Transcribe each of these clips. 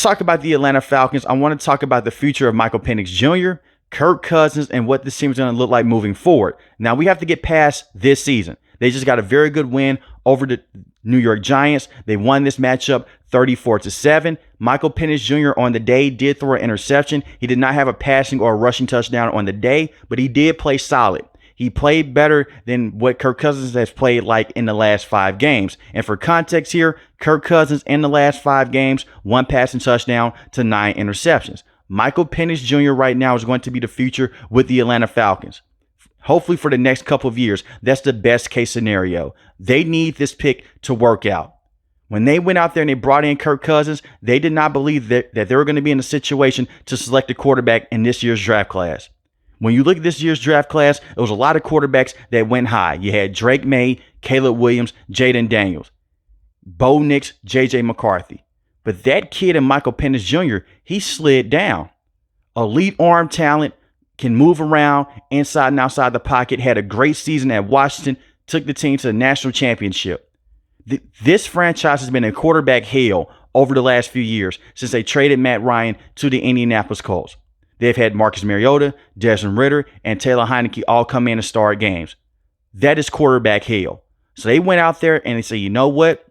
Talk about the Atlanta Falcons. I want to talk about the future of Michael Penix Jr., Kirk Cousins, and what this team is going to look like moving forward. Now, we have to get past this season. They just got a very good win over the New York Giants. They won this matchup 34-7. Michael Penix Jr. on the day did throw an interception. He did not have a passing or a rushing touchdown on the day, but he did play solid. He played better than what Kirk Cousins has played like in the last 5 games. And for context here, Kirk Cousins in the last 5 games, 1 passing touchdown to 9 interceptions. Michael Penix Jr. right now is going to be the future with the Atlanta Falcons. Hopefully for the next couple of years, that's the best case scenario. They need this pick to work out. When they went out there and they brought in Kirk Cousins, they did not believe that they were going to be in a situation to select a quarterback in this year's draft class. When you look at this year's draft class, there was a lot of quarterbacks that went high. You had Drake May, Caleb Williams, Jaden Daniels, Bo Nix, J.J. McCarthy. But that kid in Michael Penix Jr., he slid down. Elite arm talent, can move around inside and outside the pocket, had a great season at Washington, took the team to the national championship. This franchise has been in quarterback hell over the last few years since they traded Matt Ryan to the Indianapolis Colts. They've had Marcus Mariota, Desmond Ridder, and Taylor Heineke all come in and start games. That is quarterback hell. So they went out there and they said, you know what?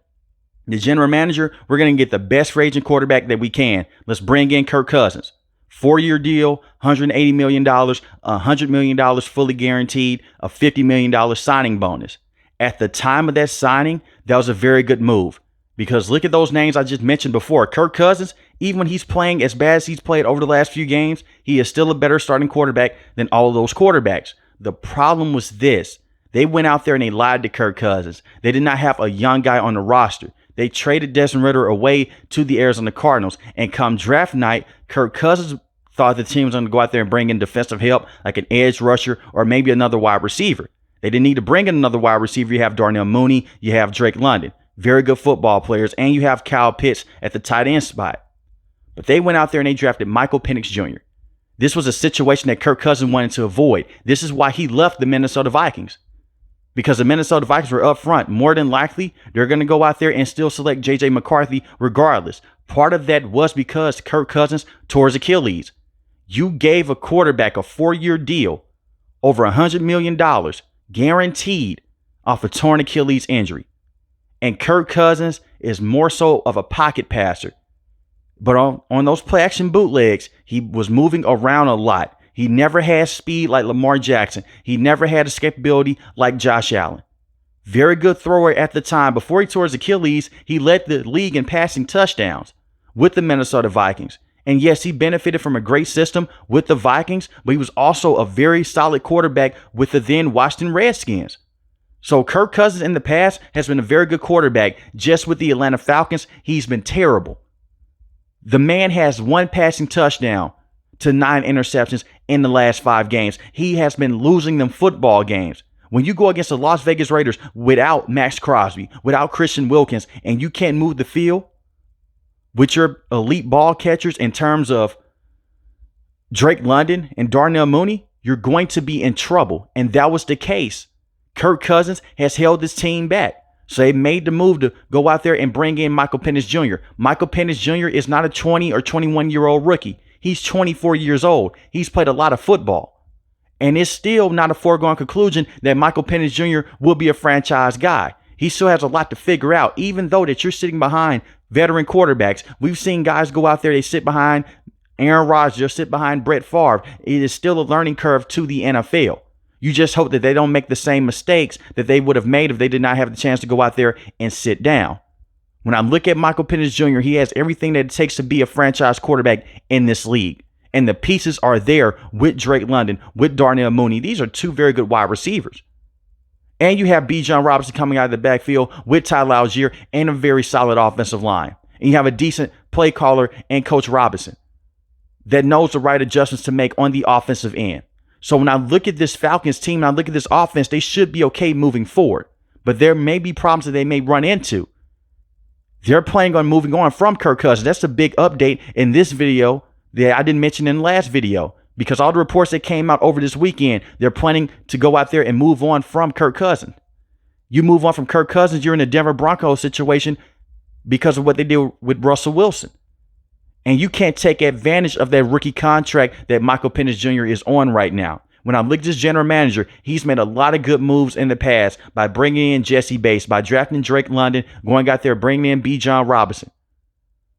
The general manager, we're going to get the best free agent quarterback that we can. Let's bring in Kirk Cousins. 4-year deal, $180 million, $100 million fully guaranteed, a $50 million signing bonus. At the time of that signing, that was a very good move. Because look at those names I just mentioned before. Kirk Cousins, even when he's playing as bad as he's played over the last few games, he is still a better starting quarterback than all of those quarterbacks. The problem was this. They went out there and they lied to Kirk Cousins. They did not have a young guy on the roster. They traded Desmond Ridder away to the Arizona Cardinals. And come draft night, Kirk Cousins thought the team was going to go out there and bring in defensive help like an edge rusher or maybe another wide receiver. They didn't need to bring in another wide receiver. You have Darnell Mooney. You have Drake London. Very good football players. And you have Kyle Pitts at the tight end spot. But they went out there and they drafted Michael Penix Jr. This was a situation that Kirk Cousins wanted to avoid. This is why he left the Minnesota Vikings. Because the Minnesota Vikings were up front. More than likely, they're going to go out there and still select J.J. McCarthy regardless. Part of that was because Kirk Cousins tore his Achilles. You gave a quarterback a 4-year deal, over $100 million, guaranteed off a torn Achilles injury. And Kirk Cousins is more so of a pocket passer. But on those play action bootlegs, he was moving around a lot. He never had speed like Lamar Jackson. He never had escapability like Josh Allen. Very good thrower at the time. Before he tore his Achilles, he led the league in passing touchdowns with the Minnesota Vikings. And yes, he benefited from a great system with the Vikings, but he was also a very solid quarterback with the then Washington Redskins. So Kirk Cousins in the past has been a very good quarterback. Just with the Atlanta Falcons, he's been terrible. The man has 1 passing touchdown to 9 interceptions in the last 5 games. He has been losing them football games. When you go against the Las Vegas Raiders without Max Crosby, without Christian Wilkins, and you can't move the field with your elite ball catchers in terms of Drake London and Darnell Mooney, you're going to be in trouble. And that was the case. Kirk Cousins has held this team back. So they made the move to go out there and bring in Michael Penix Jr. Michael Penix Jr. is not a 20 or 21-year-old rookie. He's 24 years old. He's played a lot of football. And it's still not a foregone conclusion that Michael Penix Jr. will be a franchise guy. He still has a lot to figure out, even though that you're sitting behind veteran quarterbacks. We've seen guys go out there, they sit behind Aaron Rodgers, sit behind Brett Favre. It is still a learning curve to the NFL. You just hope that they don't make the same mistakes that they would have made if they did not have the chance to go out there and sit down. When I look at Michael Penix Jr., he has everything that it takes to be a franchise quarterback in this league. And the pieces are there with Drake London, with Darnell Mooney. These are 2 very good wide receivers. And you have Bijan Robinson coming out of the backfield with Tyler Algier and a very solid offensive line. And you have a decent play caller and Coach Robinson that knows the right adjustments to make on the offensive end. So when I look at this Falcons team, and I look at this offense, they should be okay moving forward. But there may be problems that they may run into. They're planning on moving on from Kirk Cousins. That's a big update in this video that I didn't mention in the last video. Because all the reports that came out over this weekend, they're planning to go out there and move on from Kirk Cousins. You move on from Kirk Cousins, you're in a Denver Broncos situation because of what they did with Russell Wilson. And you can't take advantage of that rookie contract that Michael Penix Jr. is on right now. When I look at this general manager, he's made a lot of good moves in the past by bringing in Jesse Bates, by drafting Drake London, going out there, bringing in Bijan Robinson,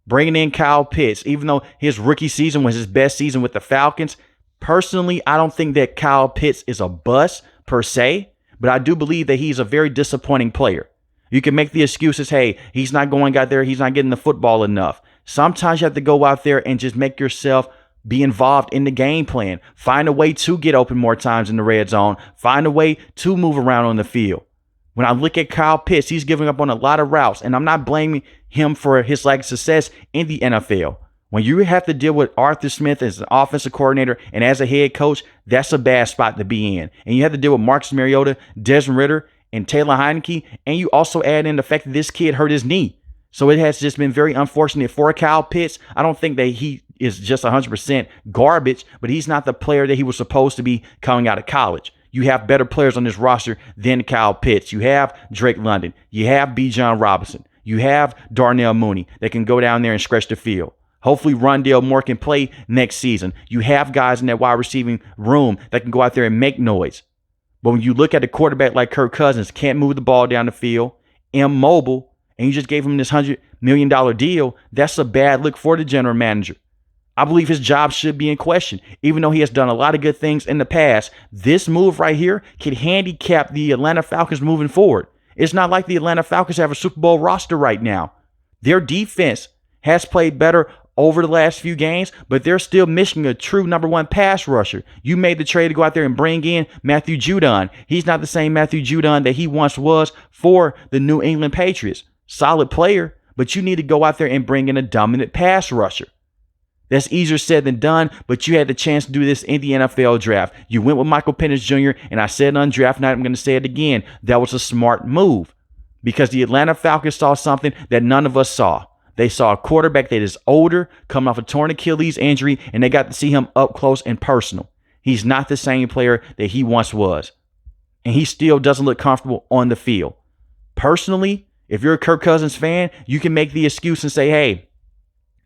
bringing in Kyle Pitts. Even though his rookie season was his best season with the Falcons, personally, I don't think that Kyle Pitts is a bust per se, but I do believe that he's a very disappointing player. You can make the excuses, hey, he's not going out there, he's not getting the football enough. Sometimes you have to go out there and just make yourself be involved in the game plan. Find a way to get open more times in the red zone. Find a way to move around on the field. When I look at Kyle Pitts, he's giving up on a lot of routes, and I'm not blaming him for his lack of success in the NFL. When you have to deal with Arthur Smith as an offensive coordinator and as a head coach, that's a bad spot to be in. And you have to deal with Marcus Mariota, Desmond Ridder, and Taylor Heineke, and you also add in the fact that this kid hurt his knee. So it has just been very unfortunate for Kyle Pitts. I don't think that he is just 100% garbage, but he's not the player that he was supposed to be coming out of college. You have better players on this roster than Kyle Pitts. You have Drake London. You have Bijan Robinson. You have Darnell Mooney that can go down there and stretch the field. Hopefully Rondale Moore can play next season. You have guys in that wide receiving room that can go out there and make noise. But when you look at a quarterback like Kirk Cousins, can't move the ball down the field, immobile, and you just gave him this $100 million deal, that's a bad look for the general manager. I believe his job should be in question. Even though he has done a lot of good things in the past, this move right here can handicap the Atlanta Falcons moving forward. It's not like the Atlanta Falcons have a Super Bowl roster right now. Their defense has played better over the last few games, but they're still missing a true number one pass rusher. You made the trade to go out there and bring in Matthew Judon. He's not the same Matthew Judon that he once was for the New England Patriots. Solid player, but you need to go out there and bring in a dominant pass rusher. That's easier said than done, but you had the chance to do this in the NFL draft. You went with Michael Penix Jr., and I said on draft night, I'm going to say it again, that was a smart move because the Atlanta Falcons saw something that none of us saw. They saw a quarterback that is older, coming off a torn Achilles injury, and they got to see him up close and personal. He's not the same player that he once was, and he still doesn't look comfortable on the field. Personally, if you're a Kirk Cousins fan, you can make the excuse and say, hey,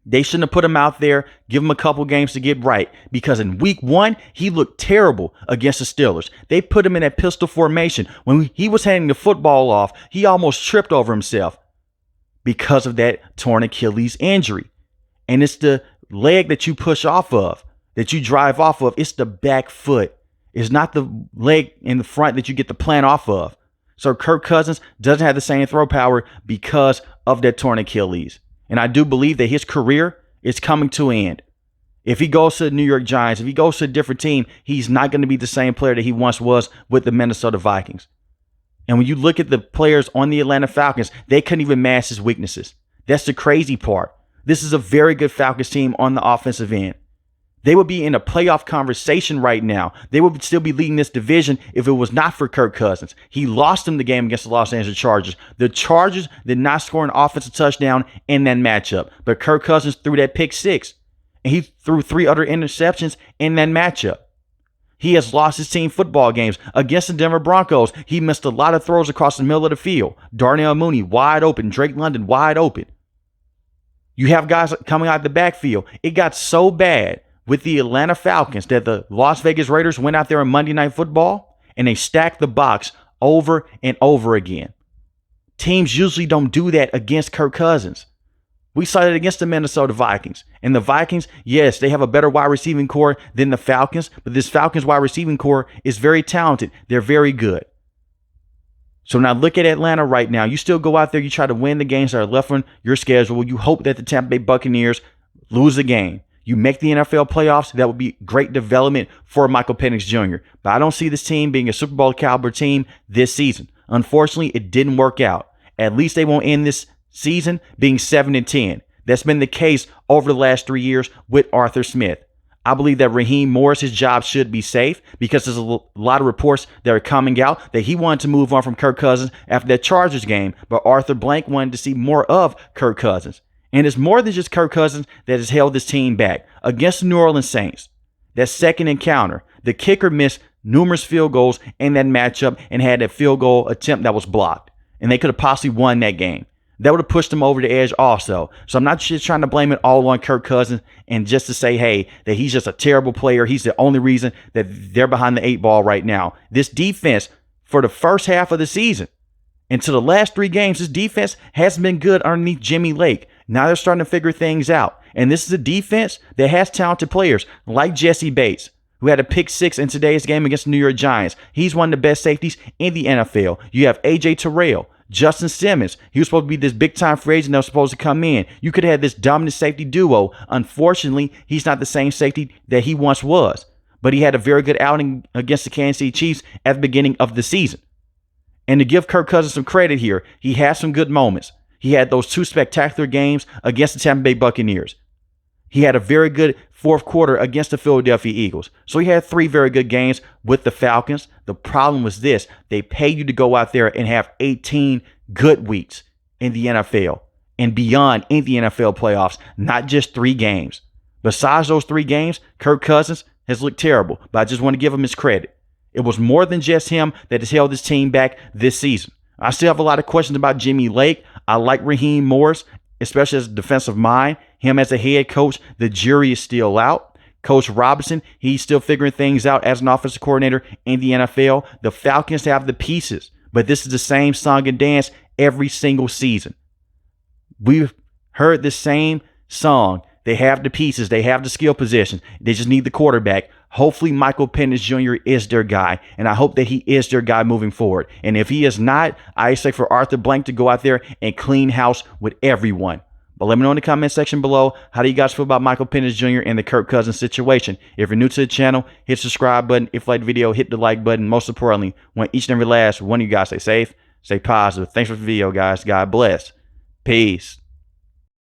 they shouldn't have put him out there, give him a couple games to get right, because in week 1, he looked terrible against the Steelers. They put him in that pistol formation. When he was handing the football off, he almost tripped over himself because of that torn Achilles injury. And it's the leg that you push off of, that you drive off of. It's the back foot. It's not the leg in the front that you get the plant off of. So Kirk Cousins doesn't have the same throw power because of that torn Achilles. And I do believe that his career is coming to an end. If he goes to the New York Giants, if he goes to a different team, he's not going to be the same player that he once was with the Minnesota Vikings. And when you look at the players on the Atlanta Falcons, they couldn't even mask his weaknesses. That's the crazy part. This is a very good Falcons team on the offensive end. They would be in a playoff conversation right now. They would still be leading this division if it was not for Kirk Cousins. He lost them the game against the Los Angeles Chargers. The Chargers did not score an offensive touchdown in that matchup, but Kirk Cousins threw that pick 6, and he threw 3 other interceptions in that matchup. He has lost his team football games. Against the Denver Broncos, he missed a lot of throws across the middle of the field. Darnell Mooney wide open. Drake London wide open. You have guys coming out the backfield. It got so bad with the Atlanta Falcons that the Las Vegas Raiders went out there on Monday Night Football and they stacked the box over and over again. Teams usually don't do that against Kirk Cousins. We saw it against the Minnesota Vikings. And the Vikings, yes, they have a better wide receiving core than the Falcons, but this Falcons wide receiving core is very talented. They're very good. So now look at Atlanta right now. You still go out there, you try to win the games that are left on your schedule. You hope that the Tampa Bay Buccaneers lose the game. You make the NFL playoffs, that would be great development for Michael Penix Jr. But I don't see this team being a Super Bowl caliber team this season. Unfortunately, it didn't work out. At least they won't end this season being 7-10. That's been the case over the last 3 years with Arthur Smith. I believe that Raheem Morris, his job should be safe because there's a lot of reports that are coming out that he wanted to move on from Kirk Cousins after that Chargers game, but Arthur Blank wanted to see more of Kirk Cousins. And it's more than just Kirk Cousins that has held this team back. Against the New Orleans Saints, that second encounter, the kicker missed numerous field goals in that matchup and had a field goal attempt that was blocked. And they could have possibly won that game. That would have pushed him over the edge also. So I'm not just trying to blame it all on Kirk Cousins and just to say, hey, that he's just a terrible player. He's the only reason that they're behind the 8 ball right now. This defense, for the first half of the season, into the last 3 games, this defense hasn't been good underneath Jimmy Lake. Now they're starting to figure things out. And this is a defense that has talented players like Jesse Bates, who had a pick 6 in today's game against the New York Giants. He's one of the best safeties in the NFL. You have A.J. Terrell, Justin Simmons. He was supposed to be this big-time free agent that was supposed to come in. You could have had this dominant safety duo. Unfortunately, he's not the same safety that he once was. But he had a very good outing against the Kansas City Chiefs at the beginning of the season. And to give Kirk Cousins some credit here, he had some good moments. He had those 2 spectacular games against the Tampa Bay Buccaneers. He had a very good fourth quarter against the Philadelphia Eagles. So he had 3 very good games with the Falcons. The problem was this: they pay you to go out there and have 18 good weeks in the NFL and beyond in the NFL playoffs, not just 3 games. Besides those 3 games, Kirk Cousins has looked terrible, but I just want to give him his credit. It was more than just him that has held this team back this season. I still have a lot of questions about Jimmy Lake. I like Raheem Morris, especially as a defensive mind. Him as a head coach, the jury is still out. Coach Robinson, he's still figuring things out as an offensive coordinator in the NFL. The Falcons have the pieces, but this is the same song and dance every single season. We've heard the same song. They have the pieces. They have the skill position. They just need the quarterback. Hopefully, Michael Penix Jr. is their guy, and I hope that he is their guy moving forward. And if he is not, I expect for Arthur Blank to go out there and clean house with everyone. But let me know in the comment section below, how do you guys feel about Michael Penix Jr. and the Kirk Cousins situation? If you're new to the channel, hit the subscribe button. If you like the video, hit the like button. Most importantly, want each and every last one of you guys stay safe, stay positive. Thanks for the video, guys. God bless. Peace.